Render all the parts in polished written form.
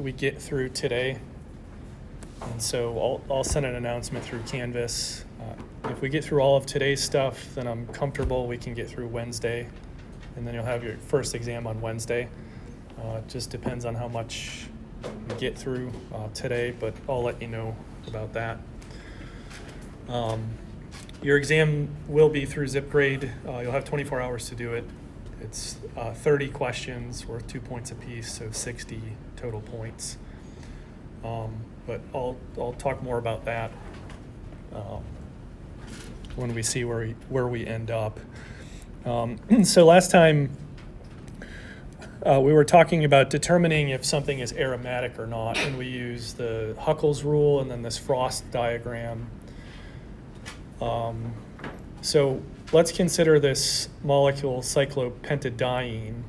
we get through today. And so I'll send an announcement through Canvas. If we get through all of today's stuff, then I'm comfortable we can get through Wednesday, and then you'll have your first exam on Wednesday. It just depends on how much we get through today, but I'll let you know about that. Your exam will be through ZipGrade. You'll have 24 hours to do it. It's 30 questions worth 2 points apiece, so 60 total points. But I'll talk more about that when we see where we end up. So last time we were talking about determining if something is aromatic or not, and we use the Huckel's rule and then this Frost diagram. So let's consider this molecule cyclopentadiene.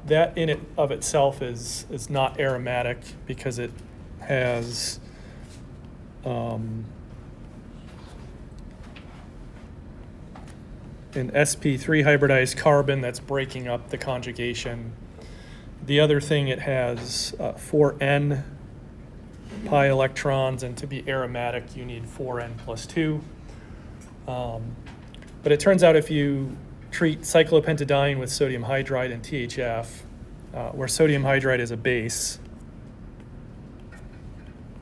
That in it of itself is not aromatic because it has an sp3 hybridized carbon that's breaking up the conjugation. The other thing, it has 4n pi electrons, and to be aromatic you need 4n plus 2. But it turns out if you treat cyclopentadiene with sodium hydride and THF, where sodium hydride is a base,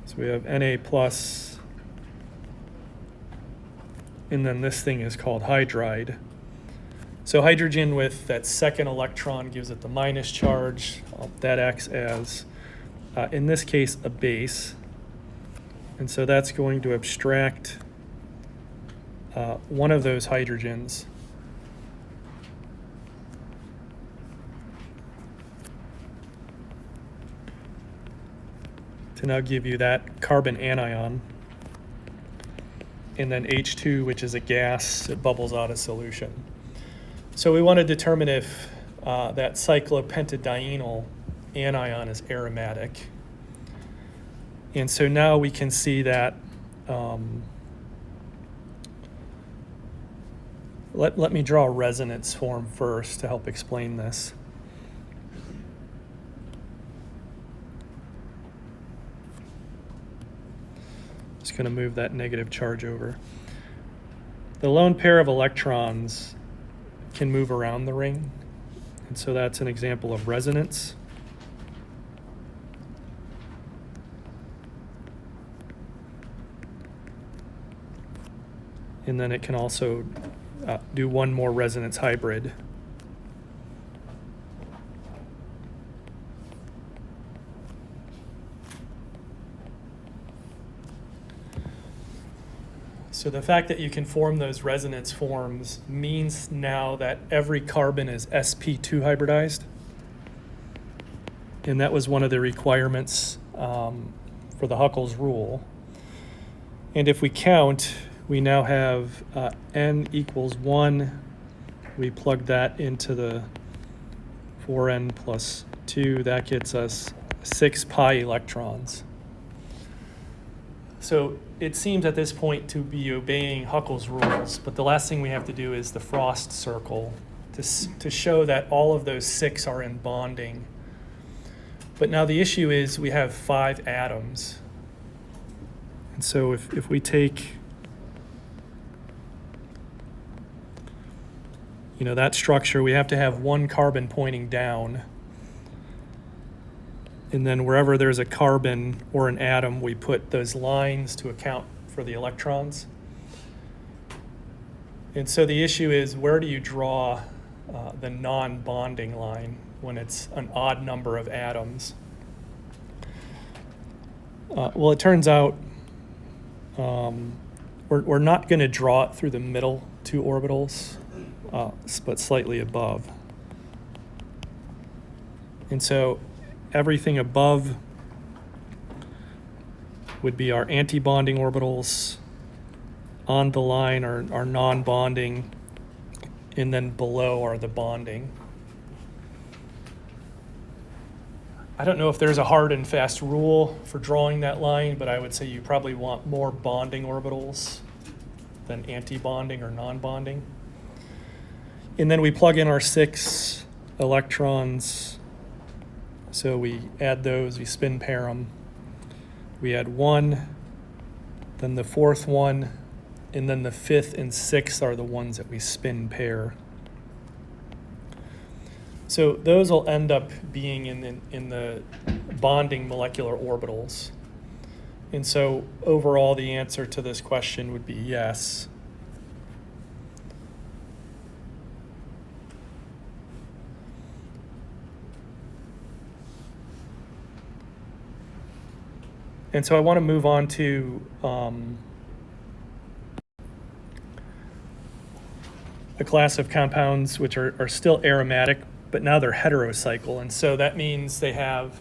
so we have Na plus, and then this thing is called hydride. So hydrogen with that second electron gives it the minus charge. That acts as, in this case, a base. And so that's going to abstract one of those hydrogens. To now give you that carbon anion. And then H2, which is a gas, it bubbles out a solution. So we want to determine if that cyclopentadienyl anion is aromatic. And so now we can see that, let me draw a resonance form first to help explain this. Just going to move that negative charge over. The lone pair of electrons can move around the ring, and so that's an example of resonance. And then it can also do one more resonance hybrid. So the fact that you can form those resonance forms means now that every carbon is sp2 hybridized. And that was one of the requirements for the Huckel's rule. And if we count, we now have n equals 1. We plug that into the 4n plus 2. That gets us 6 pi electrons. So it seems at this point to be obeying Huckel's rules, but the last thing we have to do is the Frost circle to show that all of those 6 are in bonding. But now the issue is we have 5 atoms. And so if we take, that structure, we have to have one carbon pointing down. And then wherever there's a carbon or an atom, we put those lines to account for the electrons. And so the issue is, where do you draw the non-bonding line when it's an odd number of atoms? Well, it turns out we're not going to draw it through the middle 2 orbitals, but slightly above. And so everything above would be our anti-bonding orbitals. On the line are non-bonding, and then below are the bonding. I don't know if there's a hard and fast rule for drawing that line, but I would say you probably want more bonding orbitals than anti-bonding or non-bonding. And then we plug in our 6 electrons So we add those, we spin pair them. We add 1, then the 4th one, and then the 5th and 6th are the ones that we spin pair. So those will end up being in the bonding molecular orbitals. And so overall, the answer to this question would be yes. And so I want to move on to a class of compounds which are still aromatic, but now they're heterocycle. And so that means they have,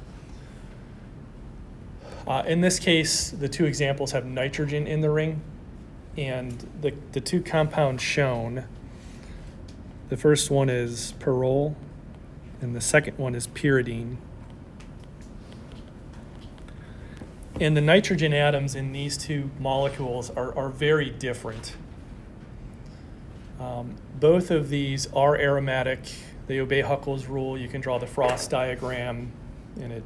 in this case, the two examples have nitrogen in the ring. And the two compounds shown, the first one is pyrrole, and the second one is pyridine. And the nitrogen atoms in these two molecules are very different. Both of these are aromatic. They obey Huckel's rule. You can draw the Frost diagram, and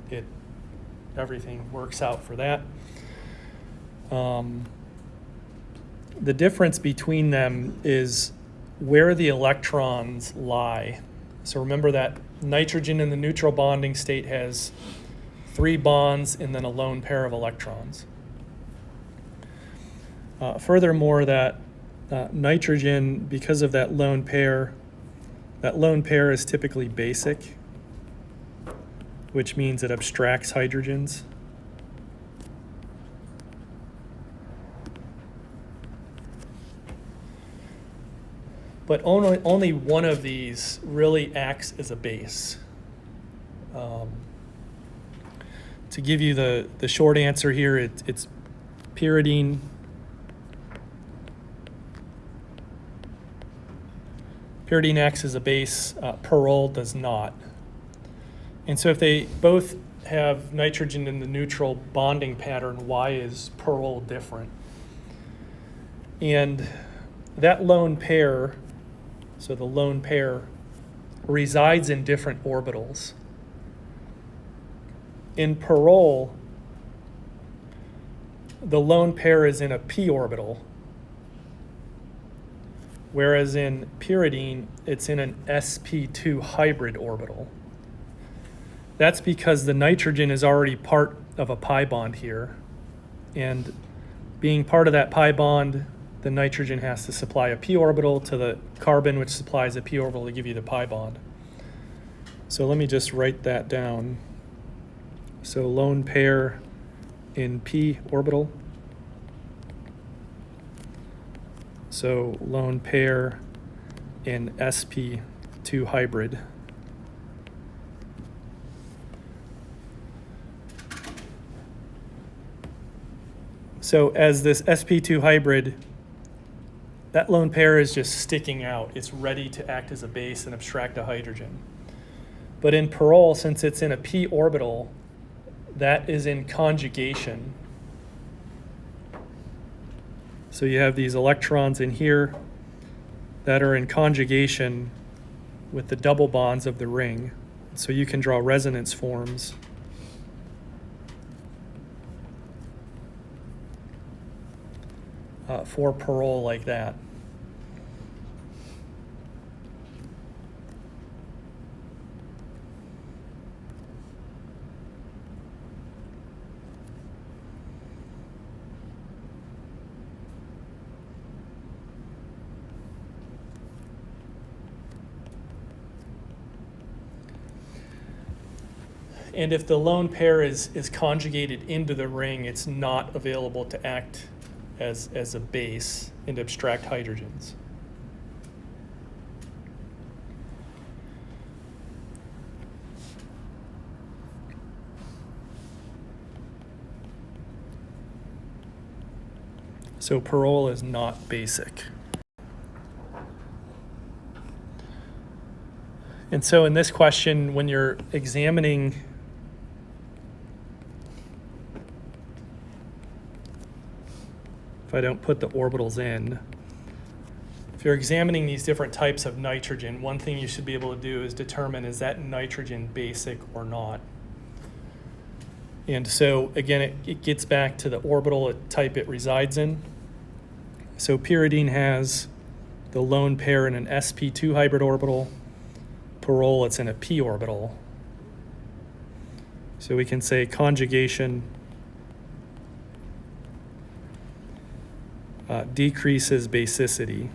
everything works out for that. The difference between them is where the electrons lie. So remember that nitrogen in the neutral bonding state has 3 bonds and then a lone pair of electrons. Furthermore, that nitrogen, because of that lone pair is typically basic, which means it abstracts hydrogens. But only one of these really acts as a base. To give you the short answer here, it's pyridine. Pyridine acts as a base, pyrrole does not. And so if they both have nitrogen in the neutral bonding pattern, why is pyrrole different? And that lone pair, so the lone pair, resides in different orbitals. In pyrrole, the lone pair is in a p orbital, whereas in pyridine, it's in an sp2 hybrid orbital. That's because the nitrogen is already part of a pi bond here, and being part of that pi bond, the nitrogen has to supply a p orbital to the carbon, which supplies a p orbital to give you the pi bond. So let me just write that down. So lone pair in p orbital. So lone pair in sp2 hybrid. So as this sp2 hybrid, that lone pair is just sticking out. It's ready to act as a base and abstract a hydrogen. But in pyrrole, since it's in a p orbital, that is in conjugation. So you have these electrons in here that are in conjugation with the double bonds of the ring. So you can draw resonance forms. For pyrrole like that. And if the lone pair is conjugated into the ring, it's not available to act as a base and abstract hydrogens. So pyrrole is not basic. And so in this question, when you're examining if I don't put the orbitals in, if you're examining these different types of nitrogen, one thing you should be able to do is determine, is that nitrogen basic or not? And so again, it gets back to the orbital type it resides in. So pyridine has the lone pair in an sp2 hybrid orbital. Pyrrole, it's in a p orbital. So we can say conjugation decreases basicity.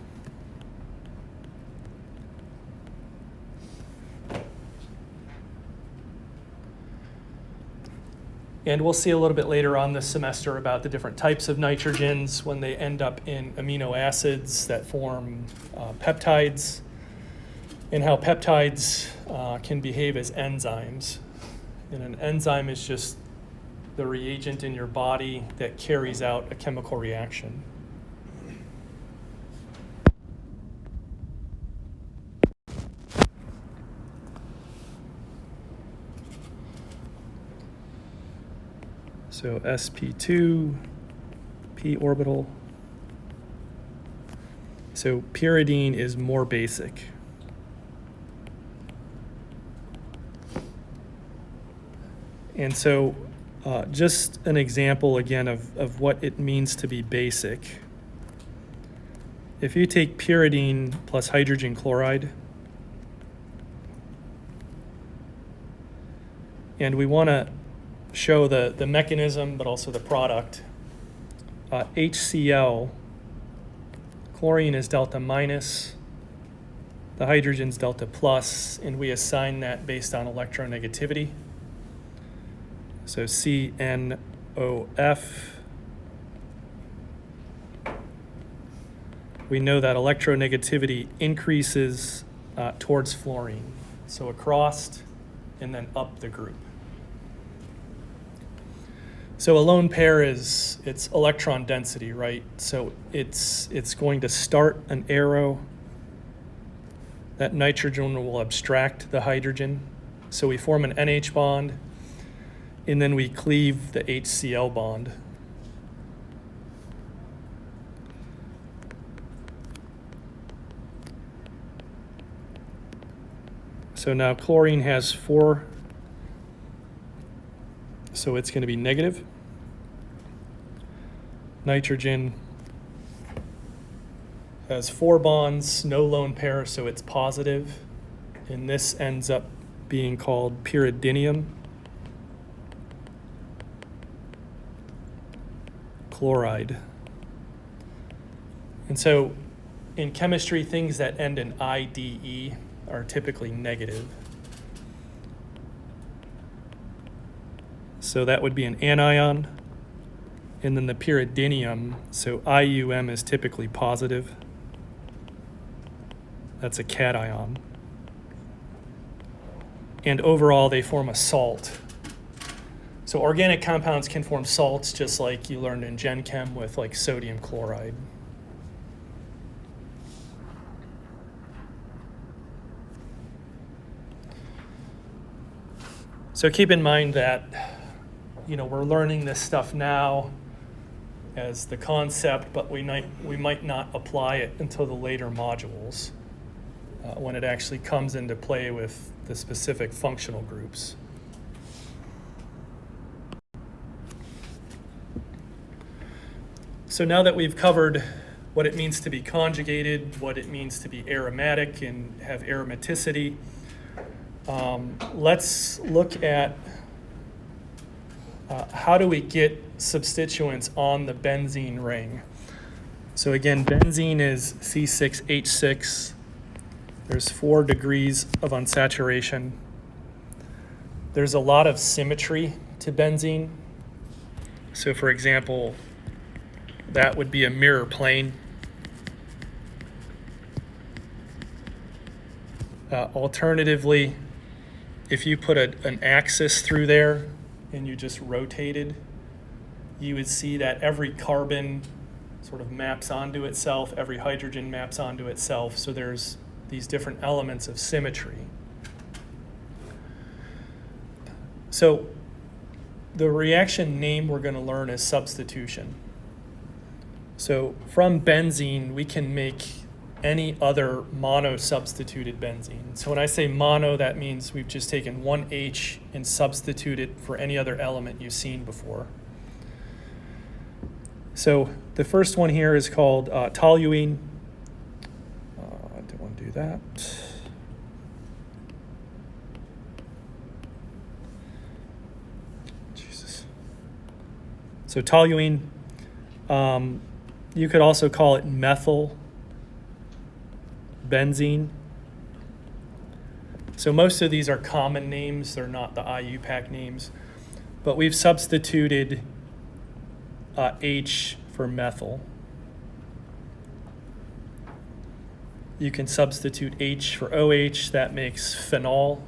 And we'll see a little bit later on this semester about the different types of nitrogens when they end up in amino acids that form peptides, and how peptides can behave as enzymes. And an enzyme is just the reagent in your body that carries out a chemical reaction. So sp2, p orbital. So pyridine is more basic. And so just an example again of what it means to be basic. If you take pyridine plus hydrogen chloride, and we want to show the mechanism, but also the product. HCl, chlorine is delta minus, the hydrogen's delta plus, and we assign that based on electronegativity. So CNOF, we know that electronegativity increases towards fluorine. So across and then up the group. So a lone pair is its electron density, right? So it's going to start an arrow. That nitrogen will abstract the hydrogen. So we form an NH bond, and then we cleave the HCl bond. So now chlorine has 4, so it's going to be negative. Nitrogen has 4 bonds, no lone pair, so it's positive. And this ends up being called pyridinium chloride. And so in chemistry, things that end in IDE are typically negative. So that would be an anion. And then the pyridinium, so IUM is typically positive. That's a cation. And overall, they form a salt. So organic compounds can form salts just like you learned in Gen Chem with like sodium chloride. So keep in mind that, we're learning this stuff now as the concept, but we might not apply it until the later modules when it actually comes into play with the specific functional groups. So now that we've covered what it means to be conjugated, what it means to be aromatic and have aromaticity, let's look at how do we get substituents on the benzene ring. So again, benzene is C6H6. There's 4 degrees of unsaturation. There's a lot of symmetry to benzene. So for example, that would be a mirror plane. Alternatively, if you put an axis through there and you just rotated, you would see that every carbon sort of maps onto itself, every hydrogen maps onto itself, so there's these different elements of symmetry. So the reaction name we're going to learn is substitution. So from benzene, we can make any other mono-substituted benzene. So when I say mono, that means we've just taken one H and substituted for any other element you've seen before. So the first one here is called toluene. I don't want to do that. Jesus. So toluene, you could also call it methyl benzene. So most of these are common names. They're not the IUPAC names. But we've substituted H for methyl. You can substitute H for OH. That makes phenol.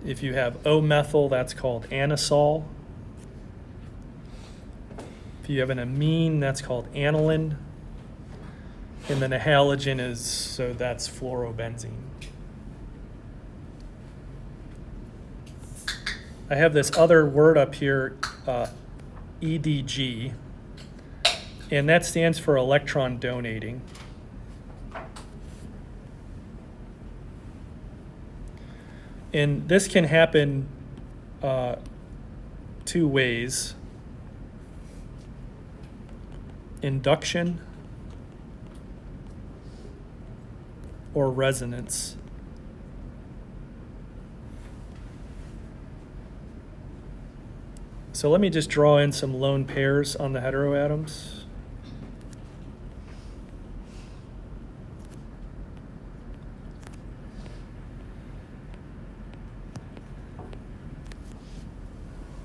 If you have O-methyl, that's called anisole. If you have an amine, that's called aniline. And then a halogen is, so that's fluorobenzene. I have this other word up here, EDG, and that stands for electron donating. And this can happen two ways. Induction or resonance. So let me just draw in some lone pairs on the heteroatoms.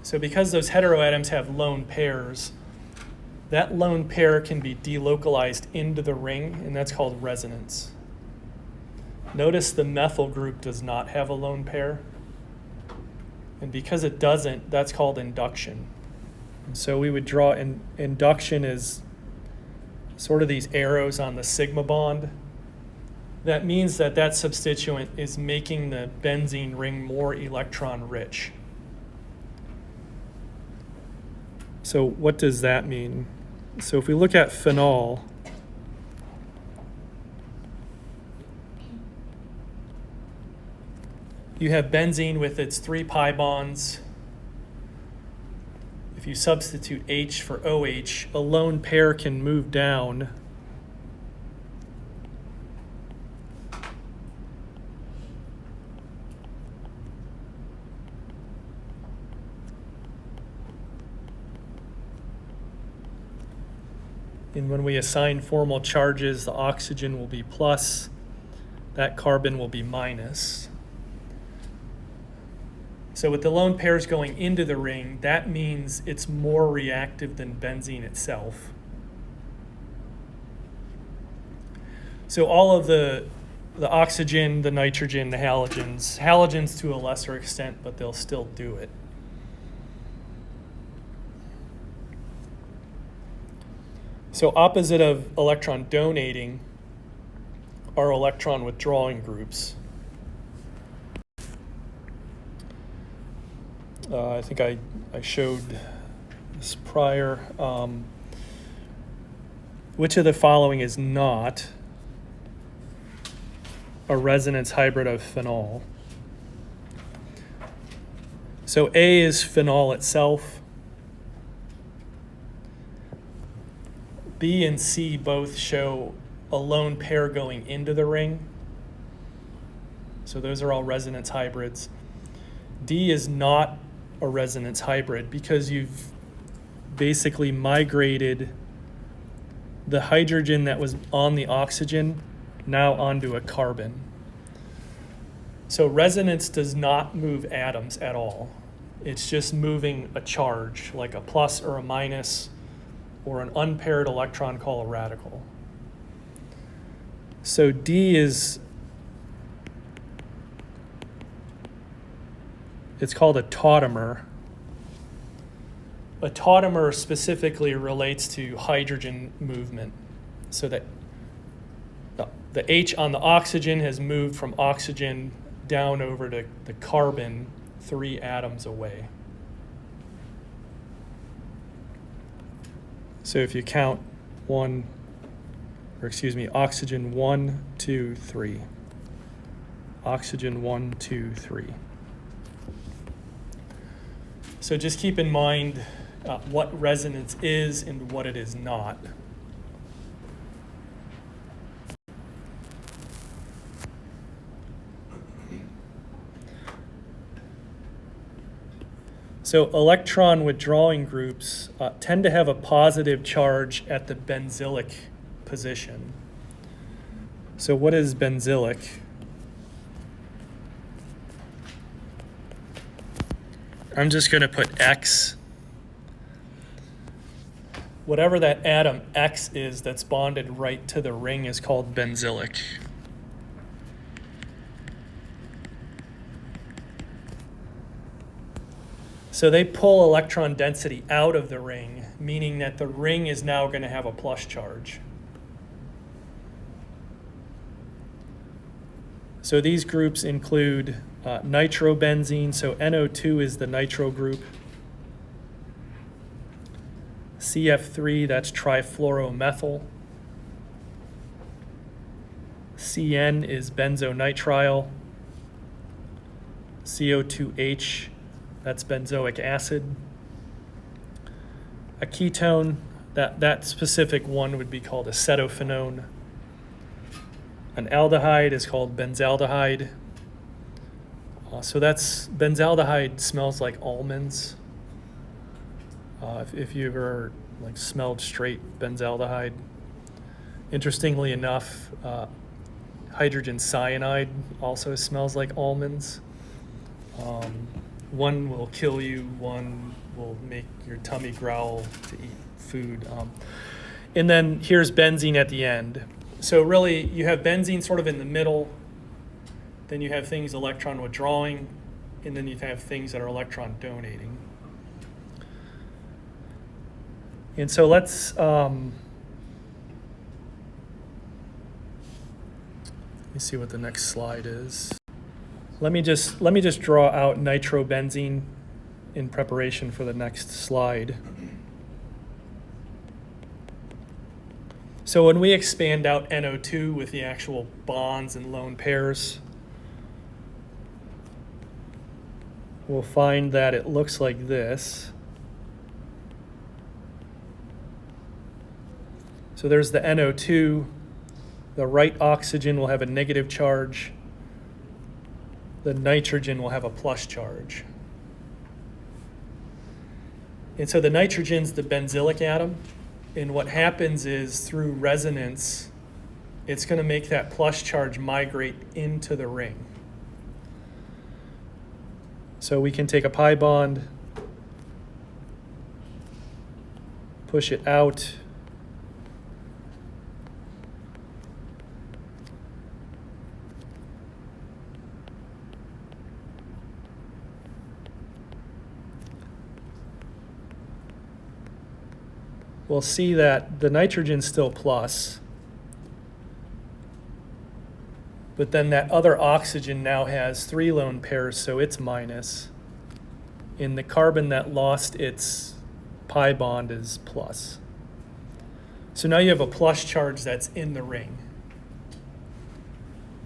So because those heteroatoms have lone pairs, that lone pair can be delocalized into the ring, and that's called resonance. Notice the methyl group does not have a lone pair. And because it doesn't, that's called induction. And so we would draw induction as sort of these arrows on the sigma bond. That means that that substituent is making the benzene ring more electron rich. So what does that mean? So if we look at phenol, you have benzene with its 3 pi bonds. If you substitute H for OH, a lone pair can move down. And when we assign formal charges, the oxygen will be plus, that carbon will be minus. So with the lone pairs going into the ring, that means it's more reactive than benzene itself. So all of the oxygen, the nitrogen, the halogens to a lesser extent, but they'll still do it. So opposite of electron donating are electron withdrawing groups. I think I showed this prior. Which of the following is not a resonance hybrid of phenol? So A is phenol itself. B and C both show a lone pair going into the ring. So those are all resonance hybrids. D is not a resonance hybrid because you've basically migrated the hydrogen that was on the oxygen now onto a carbon. So resonance does not move atoms at all. It's just moving a charge, like a plus or a minus, or an unpaired electron called a radical. So D is, it's called a tautomer. A tautomer specifically relates to hydrogen movement, so that the H on the oxygen has moved from oxygen down over to the carbon 3 atoms away. So if you count oxygen 1, 2, 3. Oxygen 1, 2, 3. So just keep in mind what resonance is and what it is not. So electron withdrawing groups tend to have a positive charge at the benzylic position. So what is benzylic? I'm just going to put X. Whatever that atom X is that's bonded right to the ring is called benzylic. So they pull electron density out of the ring, meaning that the ring is now going to have a plus charge. So these groups include nitrobenzene, so NO2 is the nitro group. CF3, that's trifluoromethyl. CN is benzonitrile. CO2H, that's benzoic acid. A ketone, that specific one would be called acetophenone. An aldehyde is called benzaldehyde. So that's, benzaldehyde smells like almonds. If you ever smelled straight benzaldehyde. Interestingly enough, hydrogen cyanide also smells like almonds. One will kill you, one will make your tummy growl to eat food. And then here's benzene at the end. So really, you have benzene sort of in the middle, then you have things electron withdrawing, and then you have things that are electron donating. And so let's let me see what the next slide is. Let me just draw out nitrobenzene in preparation for the next slide. So when we expand out NO2 with the actual bonds and lone pairs, we'll find that it looks like this. So there's the NO2. The right oxygen will have a negative charge. The nitrogen will have a plus charge. And so the nitrogen's the benzylic atom. And what happens is through resonance, it's going to make that plus charge migrate into the ring. So we can take a pi bond, push it out, we'll see that the nitrogen's still plus, but then that other oxygen now has 3 lone pairs, so it's minus. And the carbon that lost its pi bond is plus. So now you have a plus charge that's in the ring.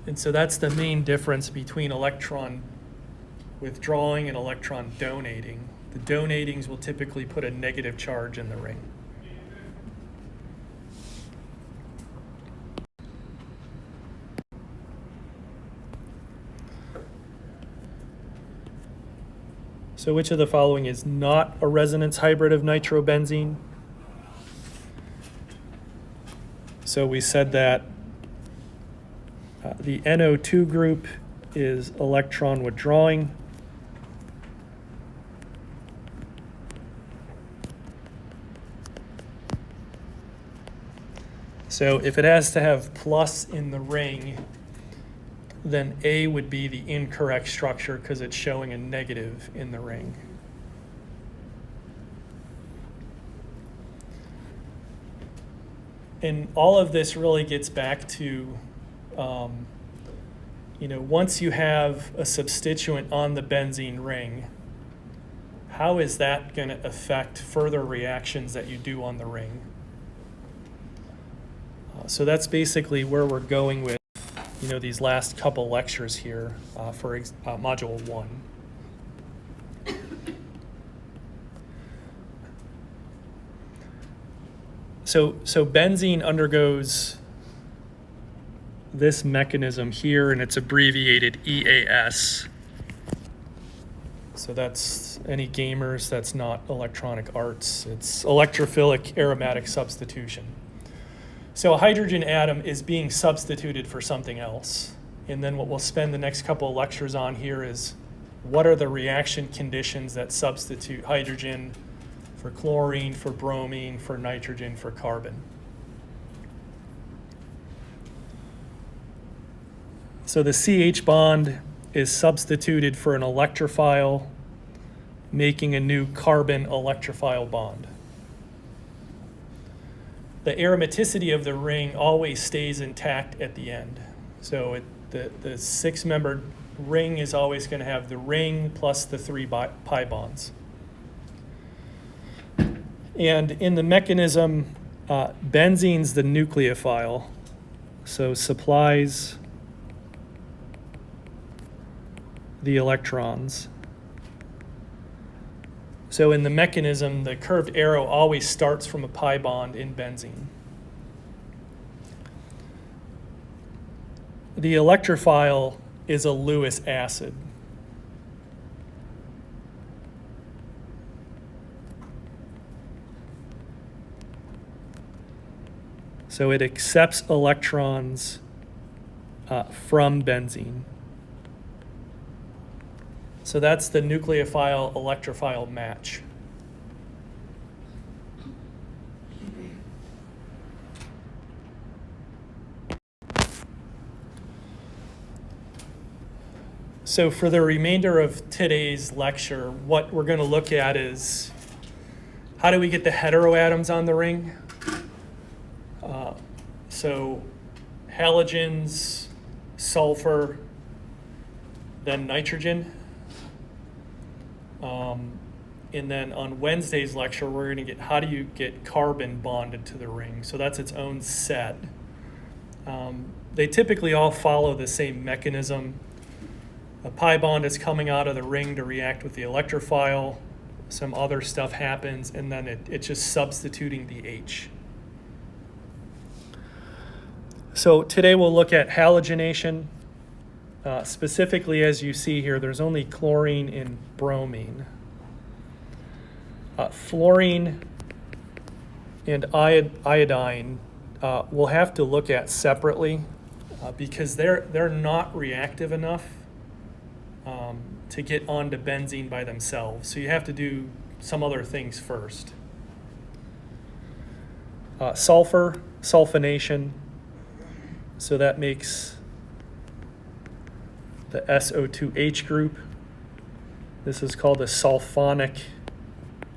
And so that's the main difference between electron withdrawing and electron donating. The donatings will typically put a negative charge in the ring. So which of the following is not a resonance hybrid of nitrobenzene? So we said that the NO2 group is electron withdrawing. So if it has to have plus in the ring, then A would be the incorrect structure because it's showing a negative in the ring. And all of this really gets back to, once you have a substituent on the benzene ring, how is that going to affect further reactions that you do on the ring? So that's basically where we're going with, these last couple lectures here for Module 1. So benzene undergoes this mechanism here, and it's abbreviated EAS. So that's, any gamers, that's not electronic arts. It's electrophilic aromatic substitution. So a hydrogen atom is being substituted for something else. And then what we'll spend the next couple of lectures on here is what are the reaction conditions that substitute hydrogen for chlorine, for bromine, for nitrogen, for carbon. So the CH bond is substituted for an electrophile, making a new carbon electrophile bond. The aromaticity of the ring always stays intact at the end. So the six-membered ring is always going to have the ring plus the 3 pi bonds. And in the mechanism, benzene's the nucleophile, so supplies the electrons. So in the mechanism, the curved arrow always starts from a pi bond in benzene. The electrophile is a Lewis acid. So it accepts electrons from benzene. So that's the nucleophile-electrophile match. So for the remainder of today's lecture, what we're going to look at is how do we get the heteroatoms on the ring? So halogens, sulfur, then nitrogen. And then on Wednesday's lecture, we're going to get how do you get carbon bonded to the ring. So that's its own set. They typically all follow the same mechanism. A pi bond is coming out of the ring to react with the electrophile. Some other stuff happens, and then it's just substituting the H. So today we'll look at halogenation. Specifically, as you see here, there's only chlorine and bromine. Fluorine and iodine we'll have to look at separately because they're not reactive enough to get onto benzene by themselves. So you have to do some other things first. Sulfur, sulfonation, so that makes the SO2H group. This is called a sulfonic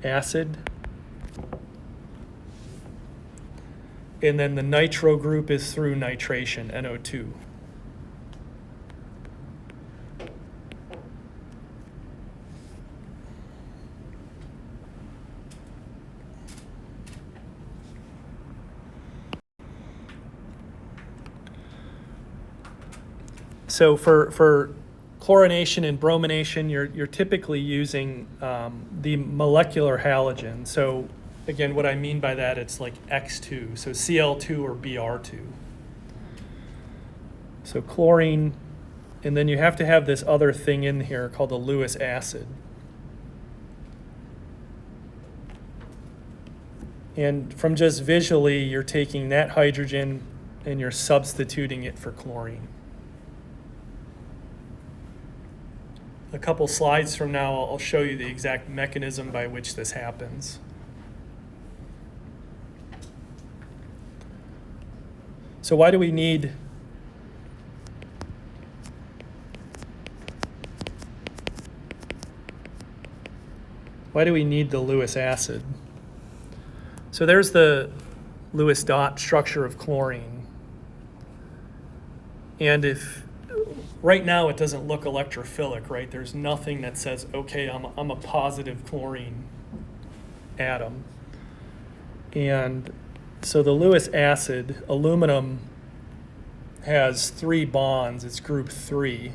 acid. And then the nitro group is through nitration, NO2. So for chlorination and bromination, you're typically using the molecular halogen. So again, what I mean by that, it's like X2, so Cl2 or Br2. So chlorine, and then you have to have this other thing in here called a Lewis acid. And from just visually, you're taking that hydrogen and you're substituting it for chlorine. A couple slides from now, I'll show you the exact mechanism by which this happens. So why do we need the Lewis acid? So there's the Lewis dot structure of chlorine. And if right now it doesn't look electrophilic, right? There's nothing that says, okay, I'm a positive chlorine atom. And So the Lewis acid, aluminum, has 3 bonds. It's group 3.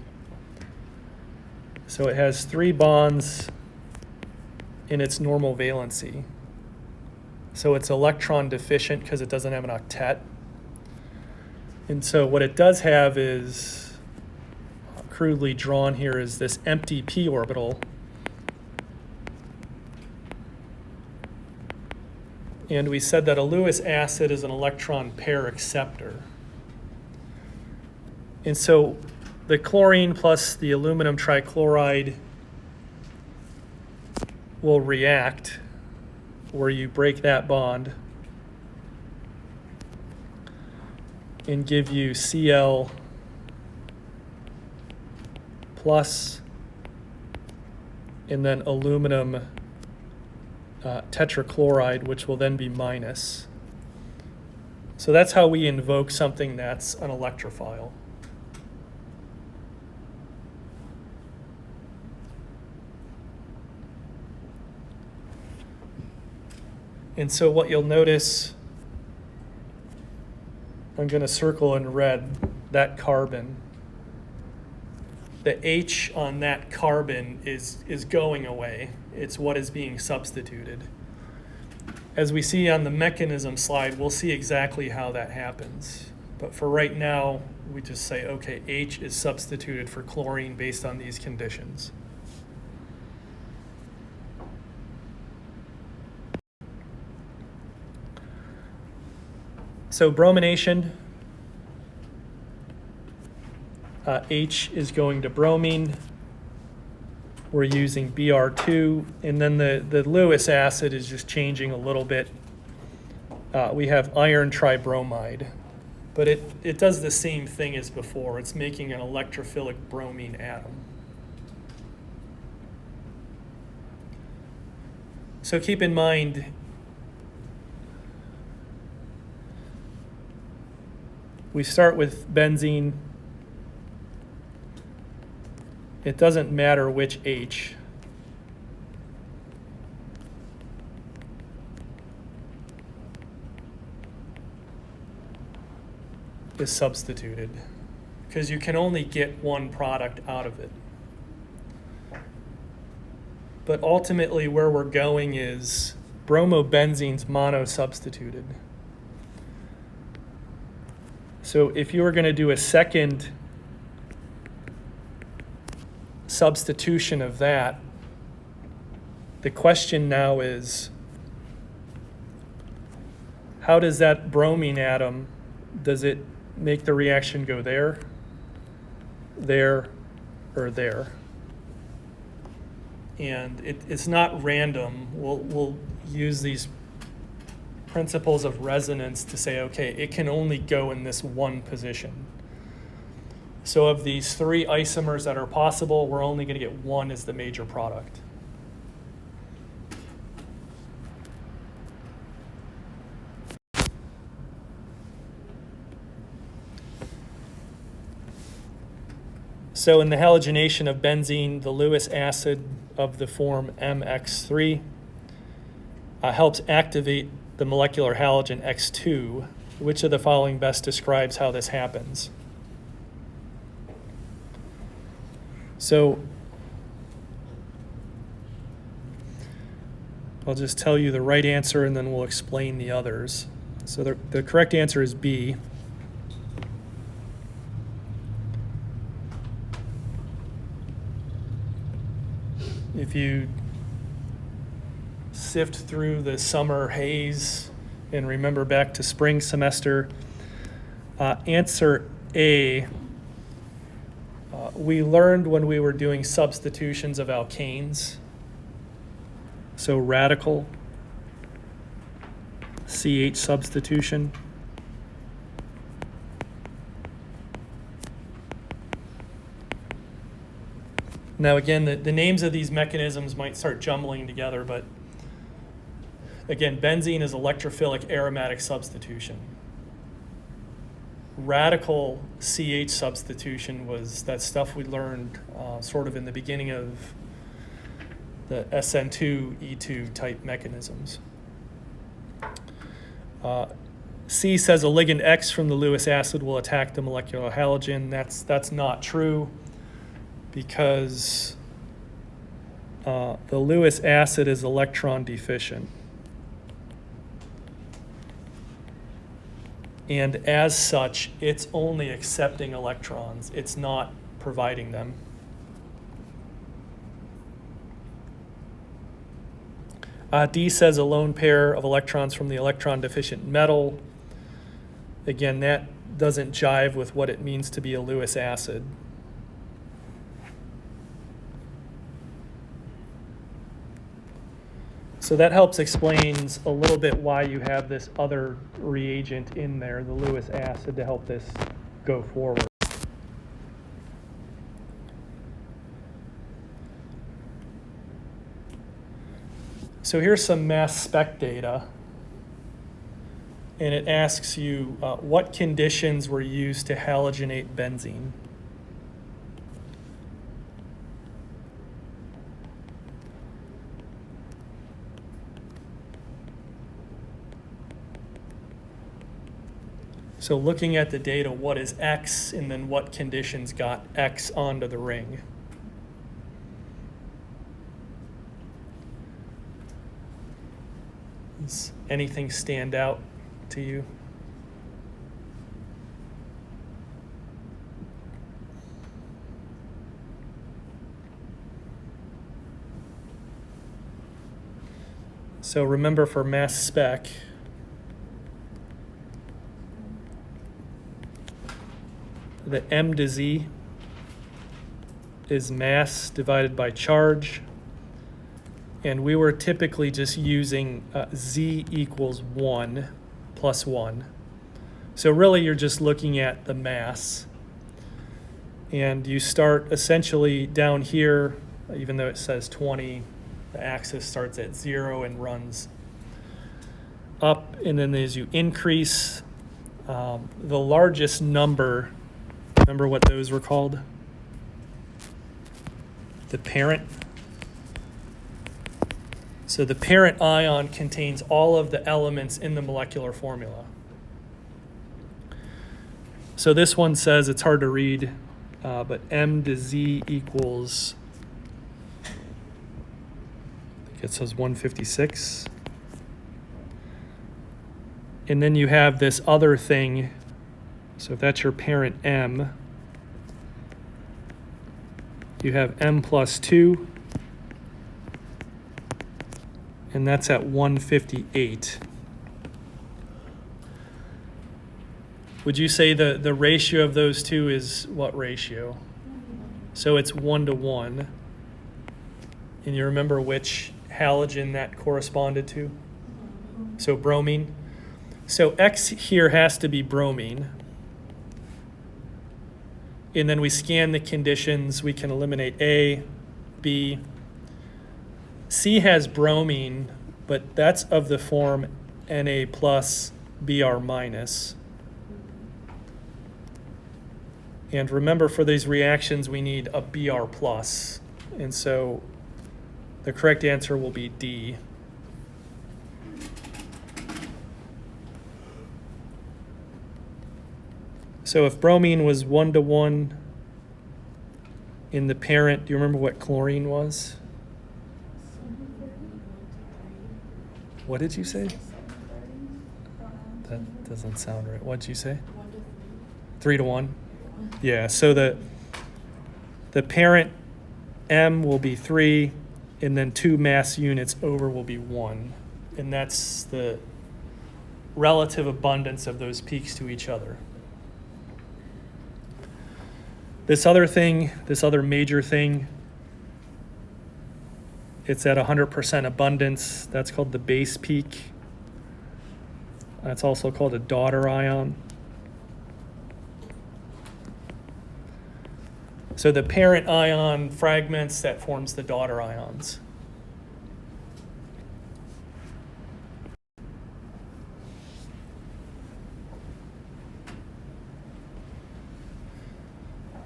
So it has 3 bonds in its normal valency. So it's electron deficient because it doesn't have an octet. And so what it does have is, crudely drawn here, is this empty p orbital. And we said that a Lewis acid is an electron pair acceptor. And so the chlorine plus the aluminum trichloride will react, where you break that bond and give you Cl plus and then aluminum tetrachloride, which will then be minus. So that's how we invoke something that's an electrophile. And so what you'll notice, I'm going to circle in red that carbon. The H on that carbon is going away. It's what is being substituted. As we see on the mechanism slide, we'll see exactly how that happens. But for right now, we just say, okay, H is substituted for chlorine based on these conditions. So bromination, H is going to bromine. We're using Br2, and then the Lewis acid is just changing a little bit. We have iron tribromide, but it does the same thing as before. It's making an electrophilic bromine atom. So keep in mind, we start with benzene. It doesn't matter which H. is substituted, because you can only get one product out of it. But ultimately where we're going is bromobenzene's monosubstituted. So if you were going to do a second substitution of that, the question now is, how does that bromine atom, does it make the reaction go there, there, or there? And it's not random. We'll use these principles of resonance to say, okay, it can only go in this one position. So of these 3 isomers that are possible, we're only going to get one as the major product. So in the halogenation of benzene, the Lewis acid of the form MX3 helps activate the molecular halogen X2. Which of the following best describes how this happens? So I'll just tell you the right answer and then we'll explain the others. So the correct answer is B. If you sift through the summer haze and remember back to spring semester, answer A, we learned when we were doing substitutions of alkanes. So radical CH substitution. Now again, the names of these mechanisms might start jumbling together, but again, benzene is electrophilic aromatic substitution. Radical CH substitution was that stuff we learned sort of in the beginning of the SN2, E2 type mechanisms. C says a ligand X from the Lewis acid will attack the molecular halogen. That's not true, because the Lewis acid is electron deficient. And as such, it's only accepting electrons. It's not providing them. D says a lone pair of electrons from the electron deficient metal. Again, that doesn't jive with what it means to be a Lewis acid. So that helps explains a little bit why you have this other reagent in there, the Lewis acid, to help this go forward. So here's some mass spec data, and it asks you what conditions were used to halogenate benzene. So looking at the data, what is X, and then what conditions got X onto the ring? Does anything stand out to you? So remember, for mass spec, the M to Z is mass divided by charge. And we were typically just using Z equals 1 plus 1. So really you're just looking at the mass. And you start essentially down here, even though it says 20, the axis starts at 0 and runs up. And then as you increase, the largest number, remember what those were called? The parent. So the parent ion contains all of the elements in the molecular formula. So this one says, it's hard to read, but M to Z equals, I think it says 156. And then you have this other thing. So if that's your parent M, you have M plus 2. And that's at 158. Would you say the ratio of those two is what ratio? So it's 1 to 1. And you remember which halogen that corresponded to? So bromine. So X here has to be bromine. And then we scan the conditions. We can eliminate A, B. C has bromine, but that's of the form Na plus Br minus. And remember, for these reactions, we need a Br plus. And so the correct answer will be D. So if bromine was 1 to 1 in the parent, do you remember what chlorine was? What did you say? That doesn't sound right. What did you say? 3 to 1. Yeah, so the parent M will be 3, and then 2 mass units over will be 1. And that's the relative abundance of those peaks to each other. This other thing, this other major thing, it's at 100% abundance. That's called the base peak. That's also called a daughter ion. So the parent ion fragments, that forms the daughter ions.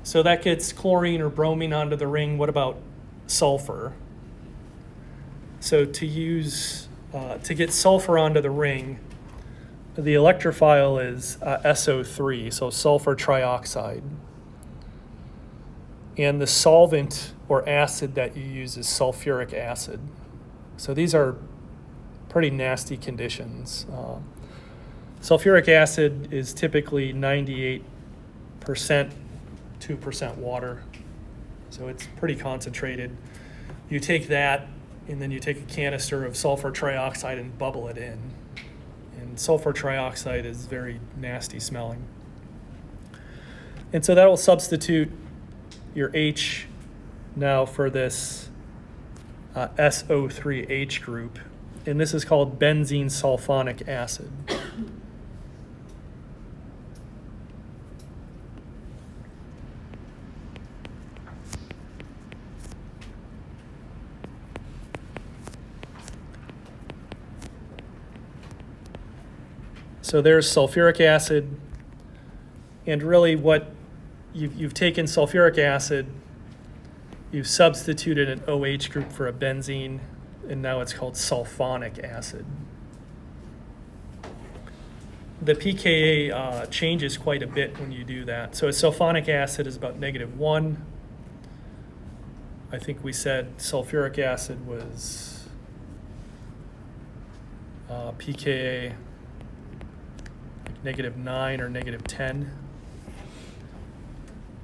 So that gets chlorine or bromine onto the ring. What about sulfur? So to get sulfur onto the ring, the electrophile is SO3, so sulfur trioxide. And the solvent or acid that you use is sulfuric acid. So these are pretty nasty conditions. Sulfuric acid is typically 98%, 2% water. So it's pretty concentrated. You take that, and then you take a canister of sulfur trioxide and bubble it in. And sulfur trioxide is very nasty smelling. And so that will substitute your H now for this SO3H group. And this is called benzene sulfonic acid. So there's sulfuric acid, and really what you've taken sulfuric acid, you've substituted an OH group for a benzene, and now it's called sulfonic acid. The pKa changes quite a bit when you do that. So a sulfonic acid is about -1. I think we said sulfuric acid was pKa -9 or -10.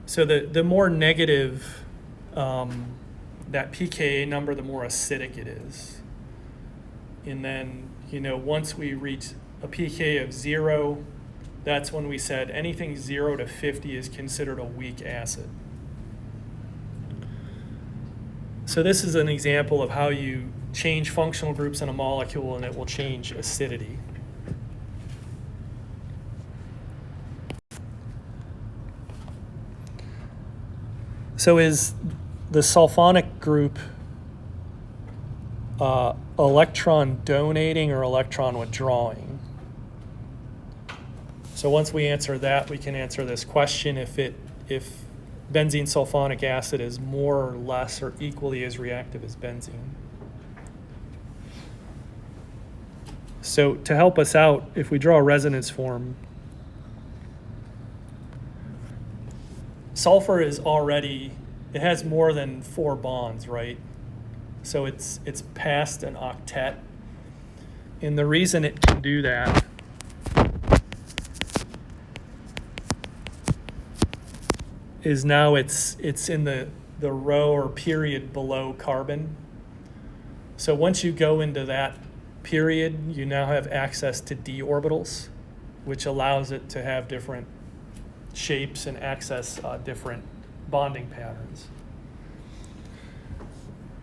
So the more negative that pKa number, the more acidic it is. And then, once we reach a pKa of 0, that's when we said anything 0 to 50 is considered a weak acid. So this is an example of how you change functional groups in a molecule and it will change acidity. So is the sulfonic group electron donating or electron withdrawing? So once we answer that, we can answer this question if benzene sulfonic acid is more or less or equally as reactive as benzene. So to help us out, if we draw a resonance form, sulfur is already, it has more than 4 bonds, right? So it's past an octet. And the reason it can do that is now it's in the row or period below carbon. So once you go into that period, you now have access to d orbitals, which allows it to have different shapes and access different bonding patterns.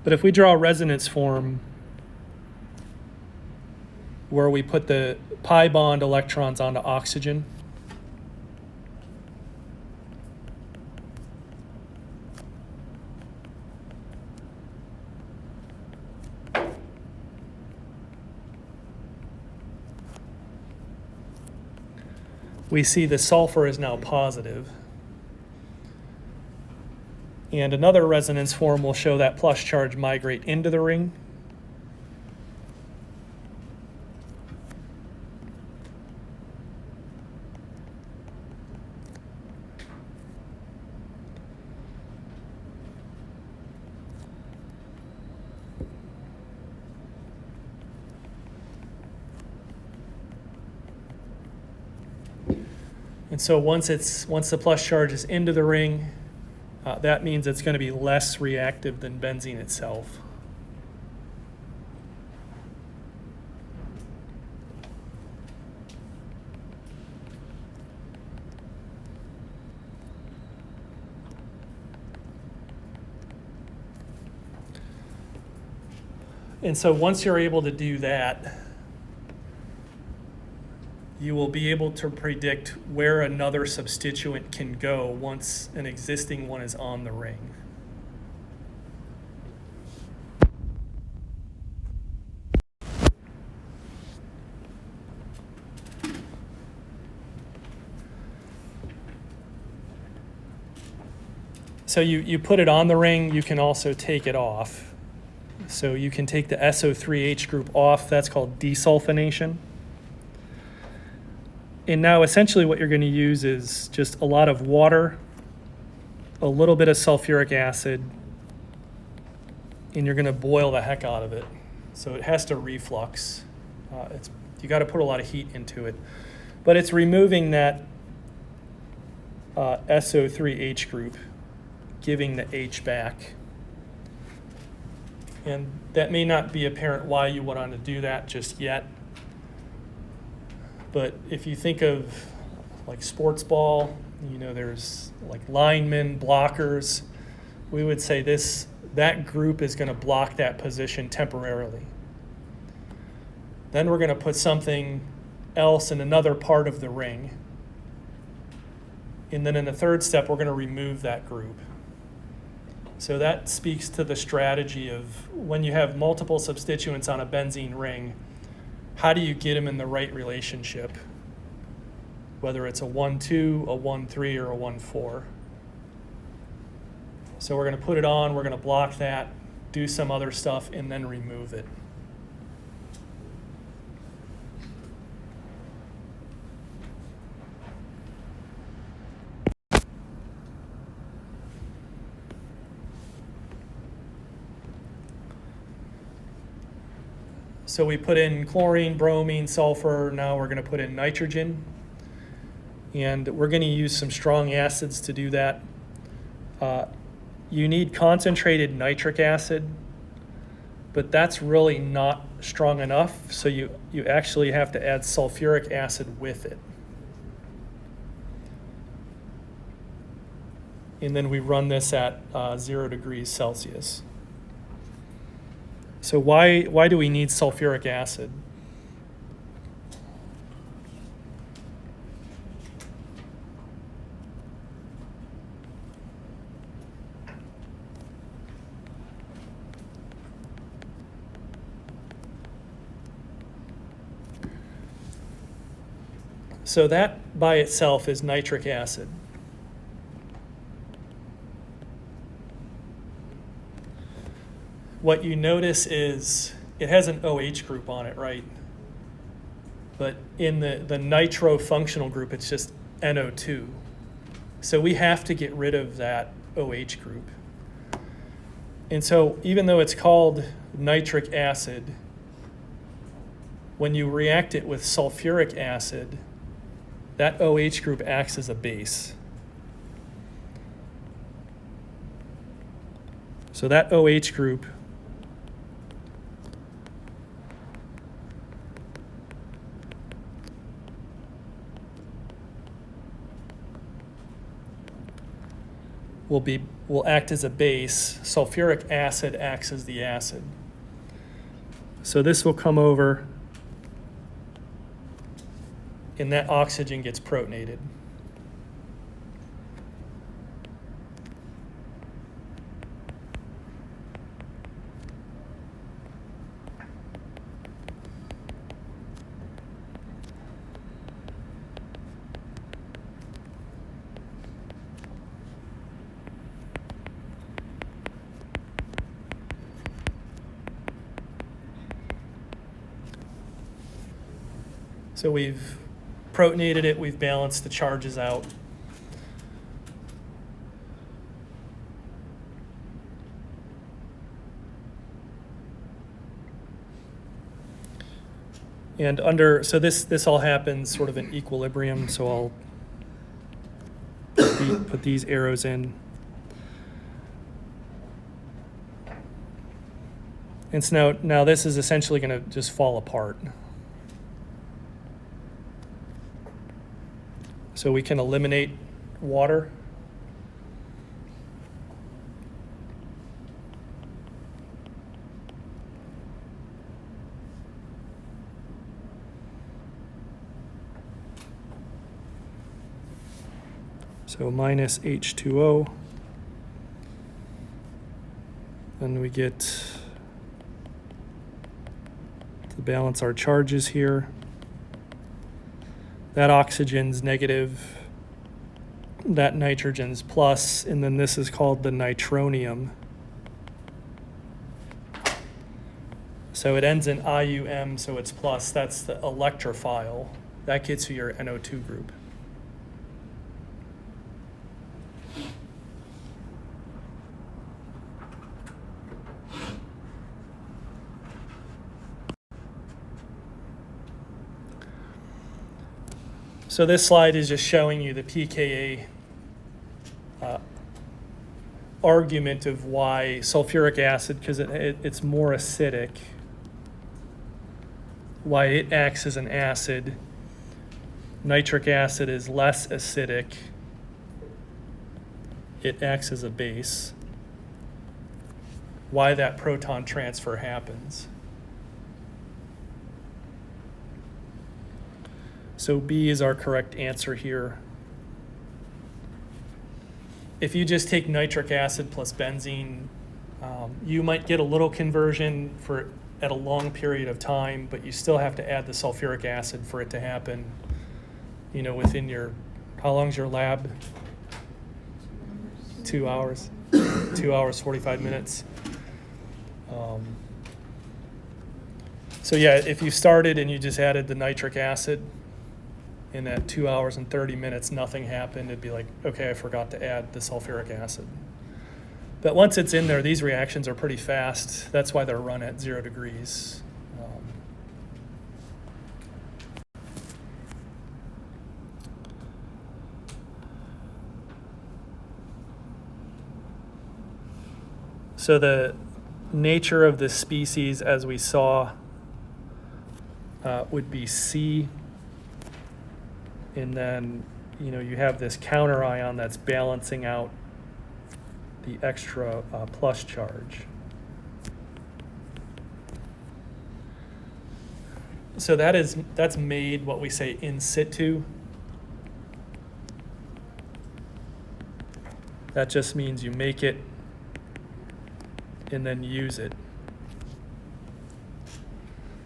But if we draw a resonance form where we put the pi bond electrons onto oxygen, we see the sulfur is now positive. And another resonance form will show that plus charge migrate into the ring. And so once the plus charge is into the ring, that means it's going to be less reactive than benzene itself. And so once you're able to do that, you will be able to predict where another substituent can go once an existing one is on the ring. So you put it on the ring, you can also take it off. So you can take the SO3H group off, that's called desulfonation. And now essentially what you're going to use is just a lot of water, a little bit of sulfuric acid, and you're going to boil the heck out of it. So it has to reflux. You got to put a lot of heat into it. But it's removing that SO3H group, giving the H back. And that may not be apparent why you would want to do that just yet. But if you think of like sports ball, there's like linemen, blockers, we would say that group is going to block that position temporarily. Then we're going to put something else in another part of the ring. And then in the third step, we're going to remove that group. So that speaks to the strategy of when you have multiple substituents on a benzene ring, how do you get them in the right relationship? Whether it's a 1,2, a 1,3, or a 1,4. So we're going to put it on, we're going to block that, do some other stuff, and then remove it. So we put in chlorine, bromine, sulfur. Now we're going to put in nitrogen. And we're going to use some strong acids to do that. You need concentrated nitric acid, but that's really not strong enough. So you actually have to add sulfuric acid with it. And then we run this at 0 degrees Celsius. So why do we need sulfuric acid? So that by itself is nitric acid. What you notice is it has an OH group on it, right? But in the nitro functional group, it's just NO2. So we have to get rid of that OH group. And so even though it's called nitric acid, when you react it with sulfuric acid, that OH group acts as a base. So that OH group will act as a base. Sulfuric acid acts as the acid. So this will come over, and that oxygen gets protonated. So we've protonated it, we've balanced the charges out. And so this all happens sort of in equilibrium, so I'll put these arrows in. And so now this is essentially going to just fall apart. So we can eliminate water. So minus H2O. Then we get to balance our charges here. That oxygen's negative, that nitrogen's plus, and then this is called the nitronium. So it ends in IUM, so it's plus. That's the electrophile. that gets you your NO2 group. So this slide is just showing you the pKa argument of why sulfuric acid, because it's more acidic, why it acts as an acid. Nitric acid is less acidic. It acts as a base. Why that proton transfer happens. So B is our correct answer here. If you just take nitric acid plus benzene, you might get a little conversion at a long period of time, but you still have to add the sulfuric acid for it to happen, within how long's your lab? 2 hours. 2 hours, 45 minutes. So yeah, if you started and you just added the nitric acid, in that 2 hours and 30 minutes, nothing happened, it'd be like, okay, I forgot to add the sulfuric acid. But once it's in there, these reactions are pretty fast. That's why they're run at 0 degrees. So the nature of the species, as we saw, would be C. And then, you have this counter ion that's balancing out the extra plus charge. So that's made what we say in situ. That just means you make it and then use it.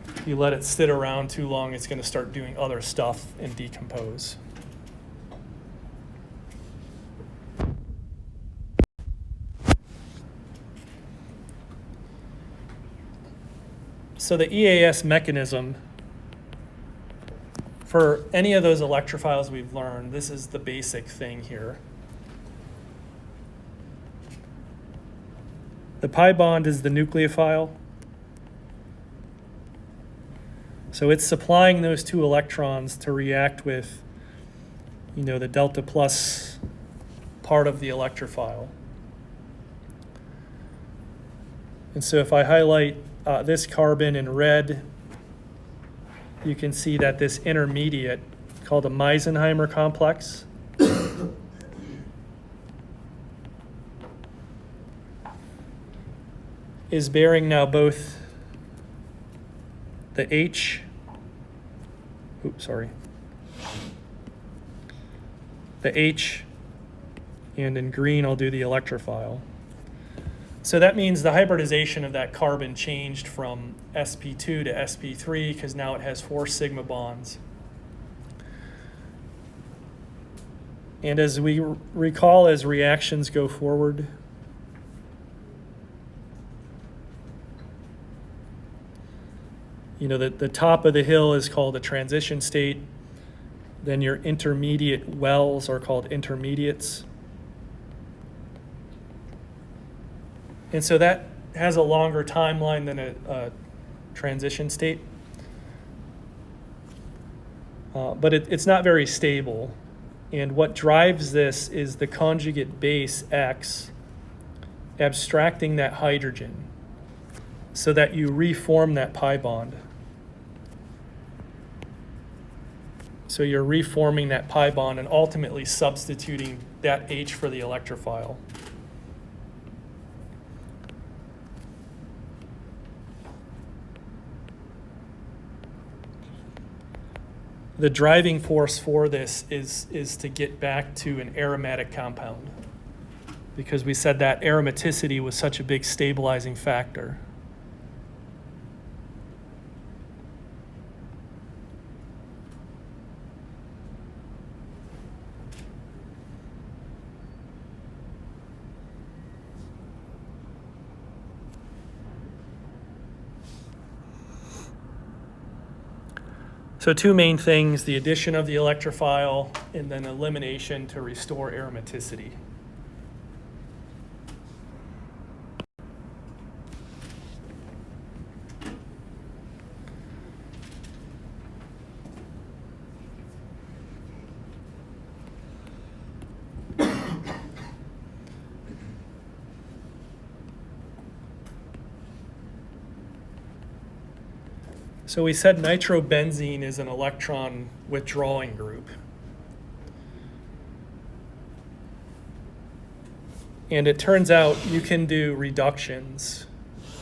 If you let it sit around too long, it's going to start doing other stuff and decompose. So the EAS mechanism, for any of those electrophiles we've learned, this is the basic thing here. The pi bond is the nucleophile. So it's supplying those two electrons to react with, the delta plus part of the electrophile. And so if I highlight this carbon in red, you can see that this intermediate, called a Meisenheimer complex, is bearing now both the H, the H, and in green I'll do the electrophile. So that means the hybridization of that carbon changed from sp2 to sp3 because now it has 4 sigma bonds. And as we recall, as reactions go forward, the top of the hill is called a transition state. Then your intermediate wells are called intermediates. And so that has a longer timeline than a transition state. But it's not very stable. And what drives this is the conjugate base X abstracting that hydrogen so that you reform that pi bond. So you're reforming that pi bond and ultimately substituting that H for the electrophile. The driving force for this is to get back to an aromatic compound, because we said that aromaticity was such a big stabilizing factor. So two main things, the addition of the electrophile and then elimination to restore aromaticity. So we said nitrobenzene is an electron withdrawing group. And it turns out you can do reductions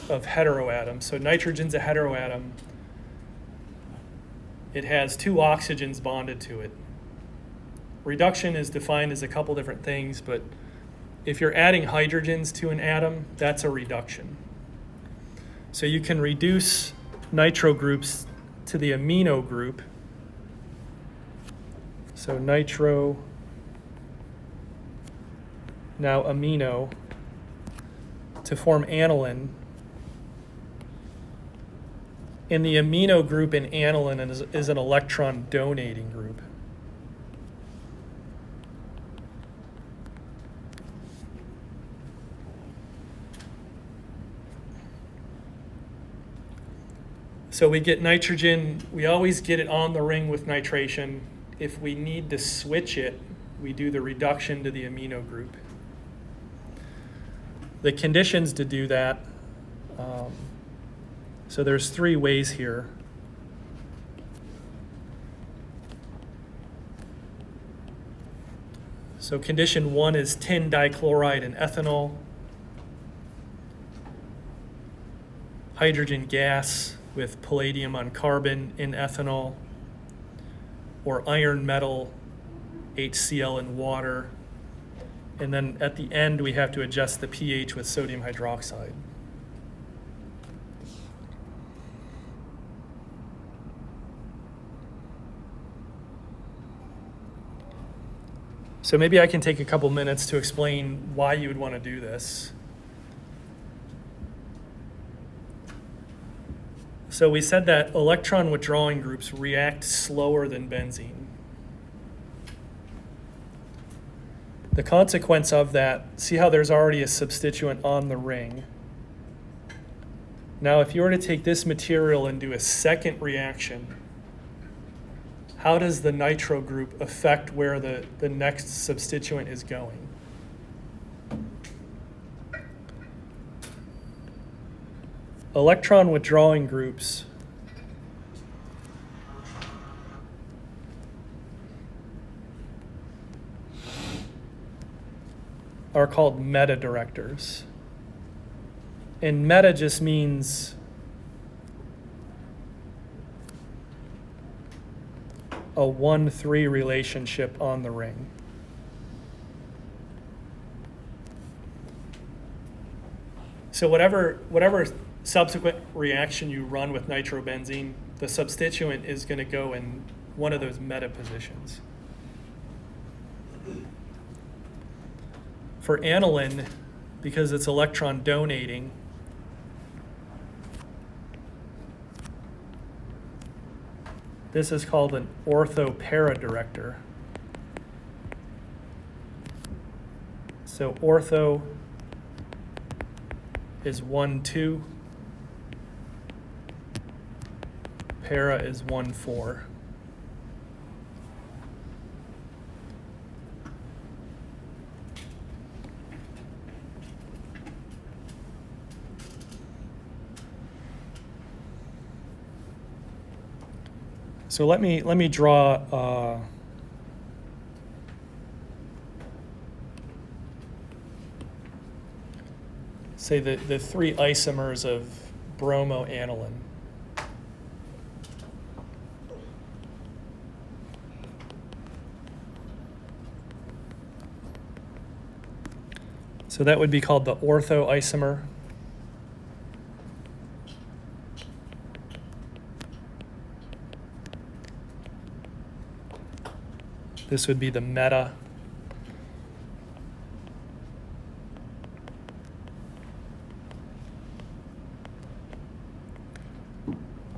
of heteroatoms. So nitrogen's a heteroatom. It has two oxygens bonded to it. Reduction is defined as a couple different things, but if you're adding hydrogens to an atom, that's a reduction. So you can reduce nitro groups to the amino group. So nitro, now amino, to form aniline. And the amino group in aniline is an electron donating group. So we get nitrogen, we always get it on the ring with nitration. If we need to switch it, we do the reduction to the amino group. The conditions to do that, so there's three ways here. So condition one is tin dichloride and ethanol, hydrogen gas with palladium on carbon in ethanol, or iron metal, HCl in water. And then at the end, we have to adjust the pH with sodium hydroxide. So maybe I can take a couple minutes to explain why you would want to do this. So we said that electron withdrawing groups react slower than benzene. The consequence of that, see how there's already a substituent on the ring. Now, if you were to take this material and do a second reaction, how does the nitro group affect where the next substituent is going? Electron withdrawing groups are called meta-directors. And meta just means a 1-3 relationship on the ring. So whatever subsequent reaction you run with nitrobenzene, the substituent is going to go in one of those meta positions. For aniline, because it's electron donating, this is called an ortho-para-director. So ortho is 1-2, para is 1-4. So let me draw say the three isomers of bromoaniline. So that would be called the ortho isomer. This would be the meta.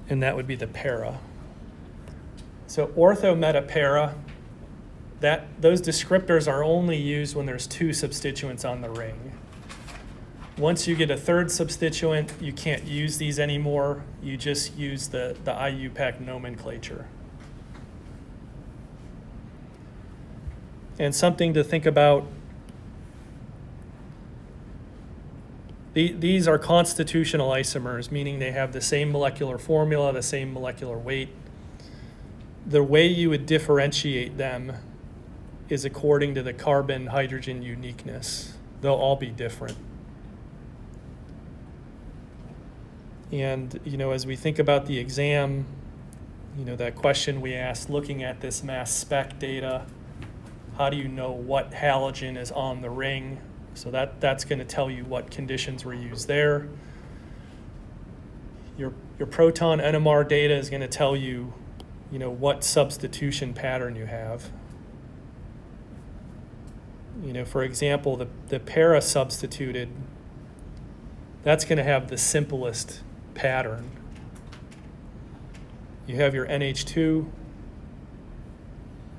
And that would be the para. So ortho, meta, para, those descriptors are only used when there's two substituents on the ring. Once you get a third substituent, you can't use these anymore. You just use the IUPAC nomenclature. And something to think about, these are constitutional isomers, meaning they have the same molecular formula, the same molecular weight. The way you would differentiate them is according to the carbon-hydrogen uniqueness. They'll all be different. And, as we think about the exam, that question we asked, looking at this mass spec data, how do you know what halogen is on the ring? So that's going to tell you what conditions were used there. Your proton NMR data is going to tell you, what substitution pattern you have. For example, the para substituted, that's going to have the simplest pattern. You have your NH2,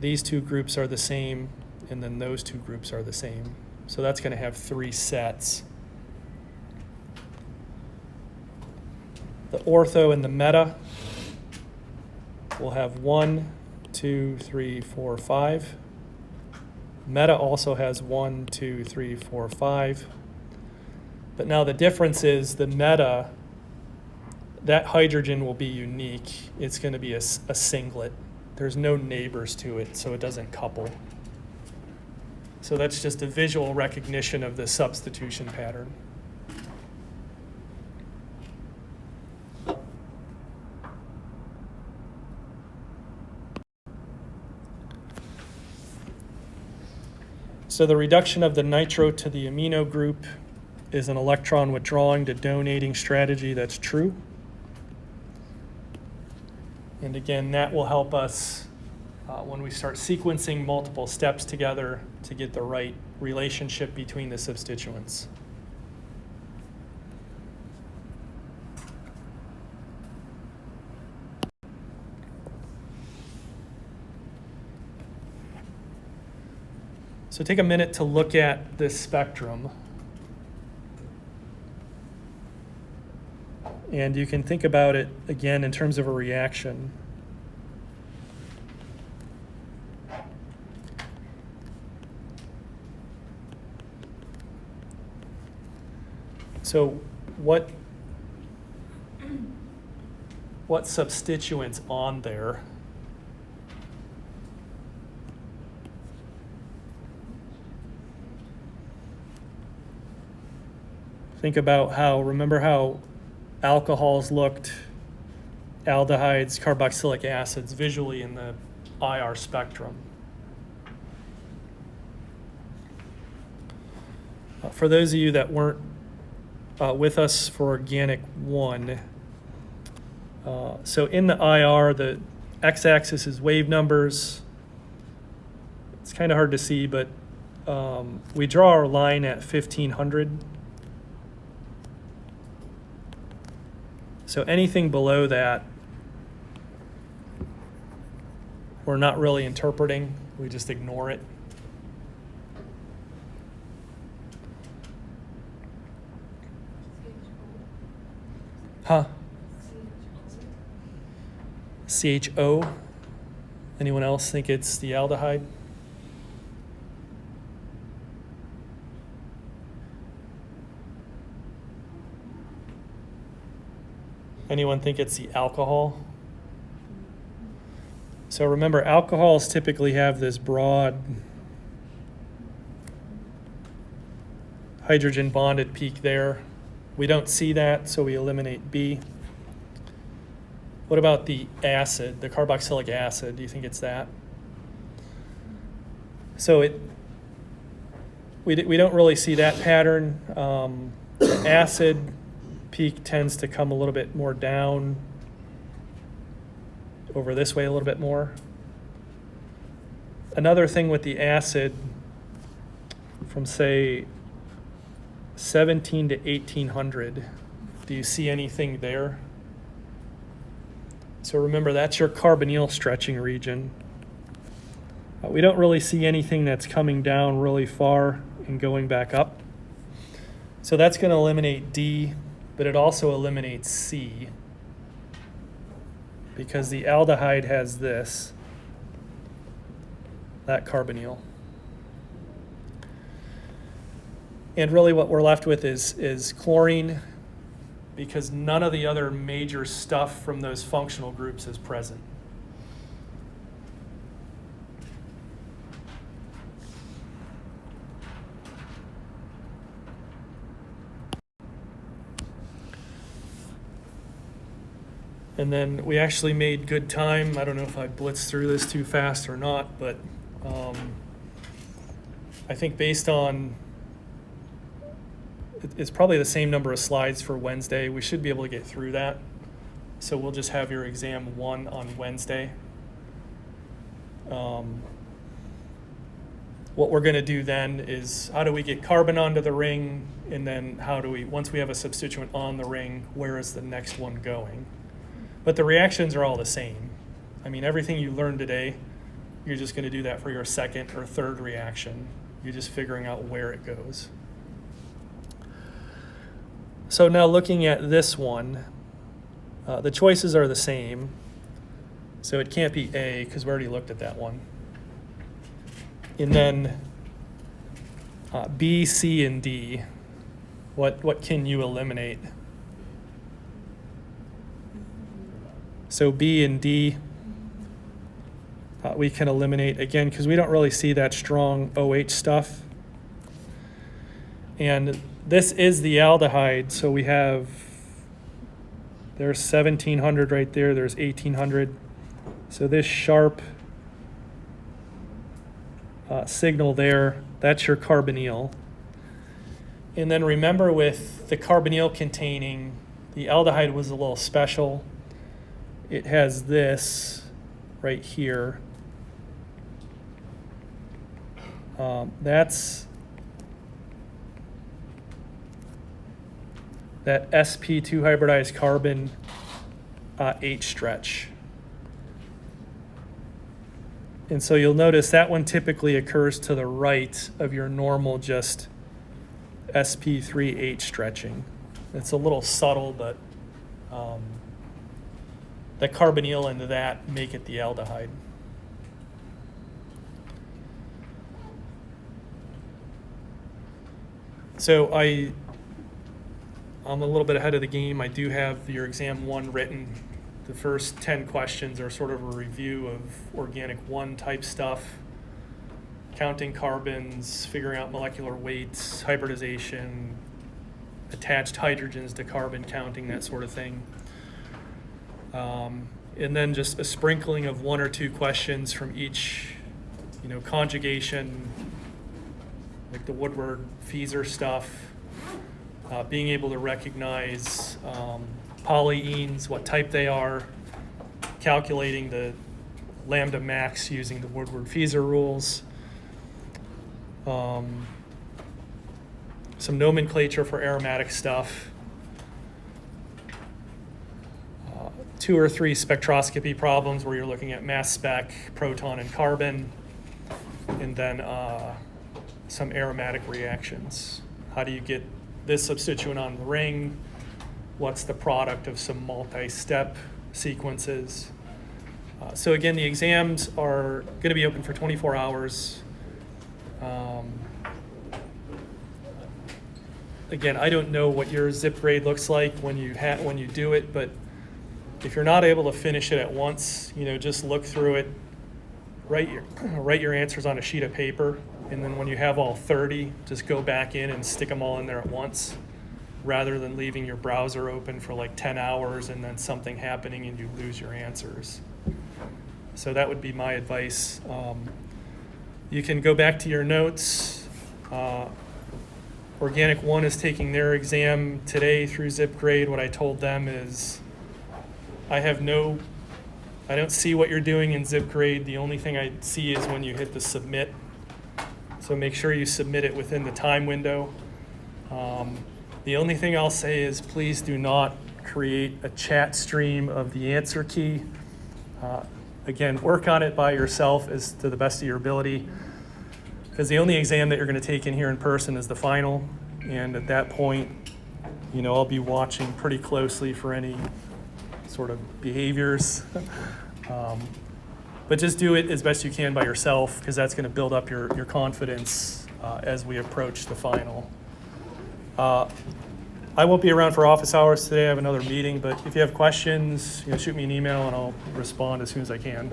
these two groups are the same, and then those two groups are the same. So that's going to have 3 sets. The ortho and the meta will have 1, 2, 3, 4, 5. Meta also has 1, 2, 3, 4, 5. But now the difference is the meta, that hydrogen will be unique. It's going to be a singlet. There's no neighbors to it, so it doesn't couple. So that's just a visual recognition of the substitution pattern. So the reduction of the nitro to the amino group is an electron withdrawing to donating strategy that's true. And again, that will help us when we start sequencing multiple steps together to get the right relationship between the substituents. So take a minute to look at this spectrum. And you can think about it again in terms of a reaction. So what substituents on there? Think about remember how alcohols looked, aldehydes, carboxylic acids, visually in the IR spectrum. For those of you that weren't with us for Organic 1, so in the IR, the x-axis is wave numbers. It's kind of hard to see, but we draw our line at 1500. So anything below that, we're not really interpreting. We just ignore it. Huh? CHO? Anyone else think it's the aldehyde? Anyone think it's the alcohol? So remember, alcohols typically have this broad hydrogen bonded peak there. We don't see that, so we eliminate B. What about the acid, the carboxylic acid? Do you think it's that? So we don't really see that pattern. The acid peak tends to come a little bit more down over this way a little bit more. Another thing with the acid, from say 17 to 1800, do you see anything there? So remember, that's your carbonyl stretching region. We don't really see anything that's coming down really far and going back up. So that's going to eliminate D, but it also eliminates C because the aldehyde has this, that carbonyl. And really what we're left with is chlorine, because none of the other major stuff from those functional groups is present. And then we actually made good time. I don't know if I blitzed through this too fast or not, but I think based on, it's probably the same number of slides for Wednesday. We should be able to get through that. So we'll just have your exam 1 on Wednesday. What we're going to do then is how do we get carbon onto the ring, and then how do we, once we have a substituent on the ring, where is the next one going? But the reactions are all the same. I mean, everything you learned today, you're just going to do that for your second or third reaction. You're just figuring out where it goes. So now looking at this one, the choices are the same. So it can't be A because we already looked at that one. And then B, C, and D, what can you eliminate? So B and D, we can eliminate, again, because we don't really see that strong OH stuff. And this is the aldehyde, so we have, there's 1700 right there, there's 1800. So this sharp signal there, that's your carbonyl. And then remember with the carbonyl containing, the aldehyde was a little special. It has this right here. That's that sp2 hybridized carbon H stretch. And so you'll notice that one typically occurs to the right of your normal just sp3H stretching. It's a little subtle, but the carbonyl into that make it the aldehyde. So I'm a little bit ahead of the game. I do have your exam 1 written. The first 10 questions are sort of a review of organic 1 type stuff, counting carbons, figuring out molecular weights, hybridization, attached hydrogens to carbon counting, that sort of thing. And then just a sprinkling of 1 or 2 questions from each, conjugation, like the Woodward-Fieser stuff, being able to recognize polyenes, what type they are, calculating the lambda max using the Woodward-Fieser rules, some nomenclature for aromatic stuff, 2 or 3 spectroscopy problems where you're looking at mass spec, proton, and carbon, and then some aromatic reactions. How do you get this substituent on the ring? What's the product of some multi-step sequences? So again, the exams are going to be open for 24 hours. Again, I don't know what your zip grade looks like when you do it, but if you're not able to finish it at once, just look through it, write your answers on a sheet of paper, and then when you have all 30, just go back in and stick them all in there at once, rather than leaving your browser open for like 10 hours and then something happening and you lose your answers. So that would be my advice. You can go back to your notes. Organic 1 is taking their exam today through zip grade. What I told them is, I don't see what you're doing in zip grade. The only thing I see is when you hit the submit. So make sure you submit it within the time window. The only thing I'll say is please do not create a chat stream of the answer key. Again, work on it by yourself as to the best of your ability, because the only exam that you're going to take in here in person is the final, and at that point, I'll be watching pretty closely for any sort of behaviors. But just do it as best you can by yourself, because that's going to build up your confidence as we approach the final. I won't be around for office hours today. I have another meeting, but if you have questions, shoot me an email and I'll respond as soon as I can.